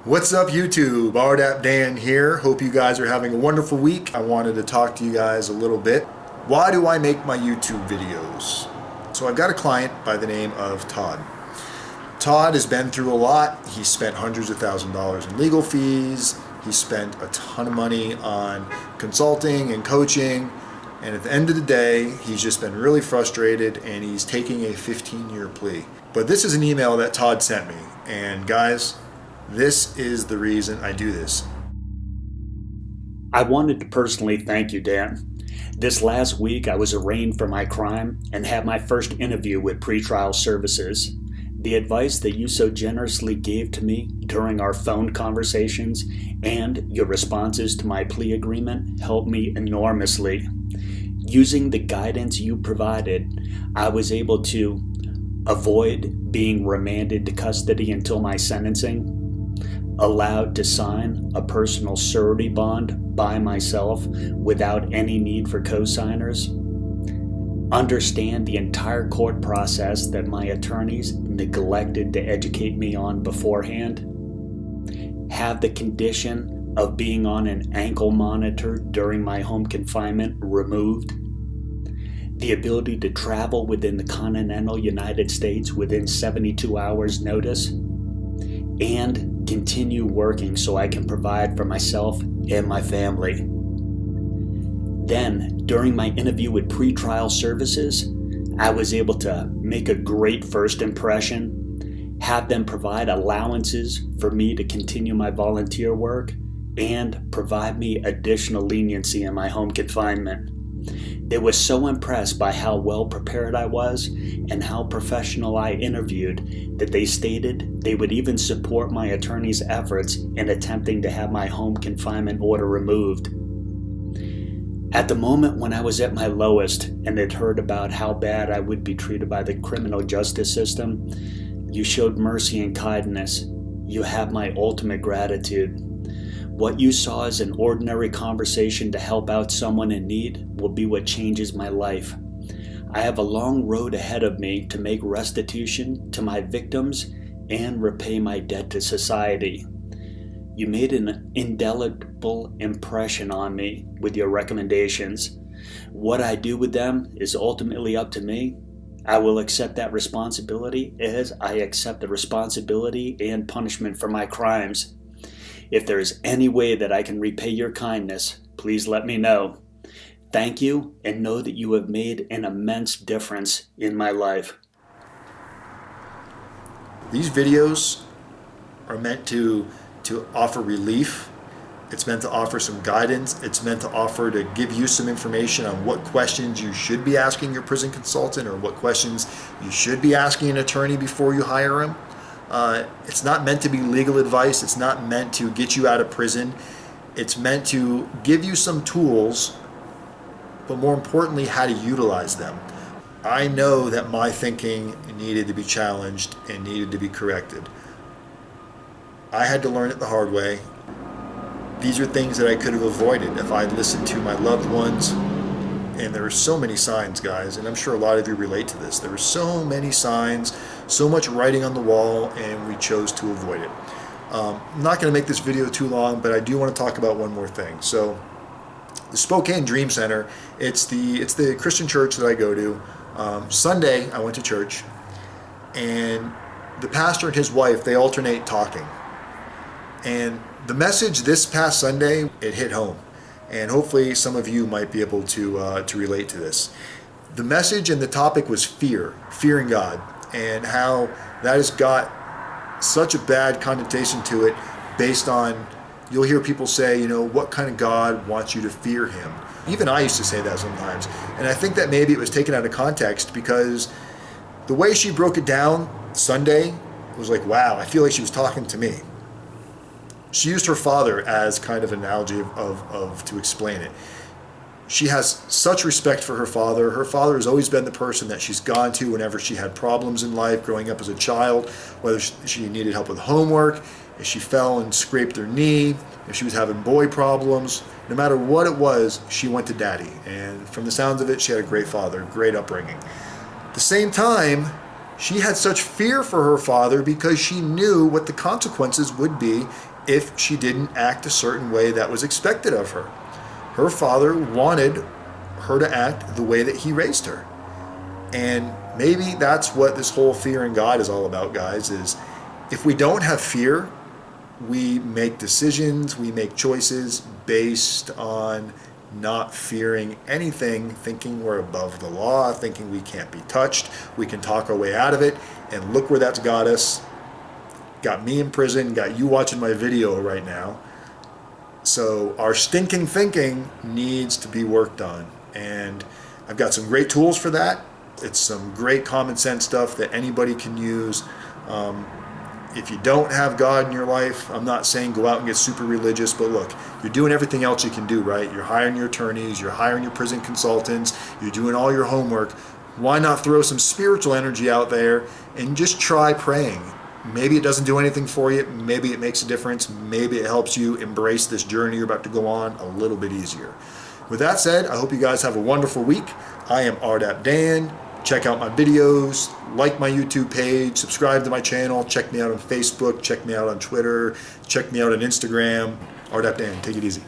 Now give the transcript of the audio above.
What's up YouTube? rdapdan here. Hope you guys are having a wonderful week. I wanted to talk to you guys a little bit. Why do I make my YouTube videos? So I've got a client by the name of Todd. Todd has been through a lot. He spent hundreds of thousands of dollars in legal fees. He spent a ton of money on consulting and coaching. And at the end of the day, he's just been really frustrated and he's taking a 15-year plea. But this is an email that Todd sent me. And guys, this is the reason I do this. I wanted to personally thank you, Dan. This last week I was arraigned for my crime and had my first interview with pretrial services. The advice that you so generously gave to me during our phone conversations and your responses to my plea agreement helped me enormously. Using the guidance you provided, I was able to avoid being remanded to custody until my sentencing, allowed to sign a personal surety bond by myself without any need for co-signers, understand the entire court process that my attorneys neglected to educate me on beforehand, have the condition of being on an ankle monitor during my home confinement removed, the ability to travel within the continental United States within 72 hours notice, and continue working so I can provide for myself and my family. Then, during my interview with pretrial services, I was able to make a great first impression, have them provide allowances for me to continue my volunteer work, and provide me additional leniency in my home confinement. They were so impressed by how well prepared I was and how professional I interviewed that they stated they would even support my attorney's efforts in attempting to have my home confinement order removed. At the moment when I was at my lowest and had heard about how bad I would be treated by the criminal justice system, you showed mercy and kindness. You have my ultimate gratitude. What you saw as an ordinary conversation to help out someone in need will be what changes my life. I have a long road ahead of me to make restitution to my victims and repay my debt to society. You made an indelible impression on me with your recommendations. What I do with them is ultimately up to me. I will accept that responsibility as I accept the responsibility and punishment for my crimes. If there is any way that I can repay your kindness, please let me know. Thank you, and know that you have made an immense difference in my life. These videos are meant to offer relief. It's meant to offer some guidance. It's meant to offer to give you some information on what questions you should be asking your prison consultant or what questions you should be asking an attorney before you hire him. It's not meant to be legal advice. It's not meant to get you out of prison. It's meant to give you some tools, but more importantly, how to utilize them. I know that my thinking needed to be challenged and needed to be corrected. I had to learn it the hard way. These are things that I could have avoided if I'd listened to my loved ones. And there are so many signs, guys, and I'm sure a lot of you relate to this. There were so many signs, so much writing on the wall, and we chose to avoid it. I'm not going to make this video too long, but I do want to talk about one more thing. So, the Spokane Dream Center, it's the Christian church that I go to. Sunday, I went to church, and the pastor and his wife, they alternate talking. And the message this past Sunday, it hit home. And hopefully some of you might be able to relate to this. The message and the topic was fearing God, and how that has got such a bad connotation to it based on, you'll hear people say, what kind of God wants you to fear him? Even I used to say that sometimes. And I think that maybe it was taken out of context because the way she broke it down Sunday was like, wow, I feel like she was talking to me. She used her father as kind of an analogy of to explain it. She has such respect for her father. Her father has always been the person that she's gone to whenever she had problems in life growing up as a child, whether she needed help with homework, if she fell and scraped her knee, if she was having boy problems, no matter what it was, she went to daddy. And from the sounds of it, she had a great father, great upbringing. At the same time, she had such fear for her father because she knew what the consequences would be if she didn't act a certain way that was expected of her. Her father wanted her to act the way that he raised her. And maybe that's what this whole fear in God is all about, guys, is if we don't have fear, we make decisions, we make choices based on not fearing anything, thinking we're above the law, thinking we can't be touched, we can talk our way out of it, and look where that's got us. Got me in prison, got you watching my video right now. So our stinking thinking needs to be worked on, and I've got some great tools for that. It's some great common sense stuff that anybody can use. If you don't have God in your life, I'm not saying go out and get super religious, but look, you're doing everything else you can do, right? You're hiring your attorneys, you're hiring your prison consultants, you're doing all your homework. Why not throw some spiritual energy out there and just try praying? Maybe it doesn't do anything for you. Maybe it makes a difference. Maybe it helps you embrace this journey you're about to go on a little bit easier. With that said, I hope you guys have a wonderful week. I am rdapdan. Check out my videos, like my YouTube page, subscribe to my channel, check me out on Facebook, check me out on Twitter, check me out on Instagram. rdapdan, take it easy.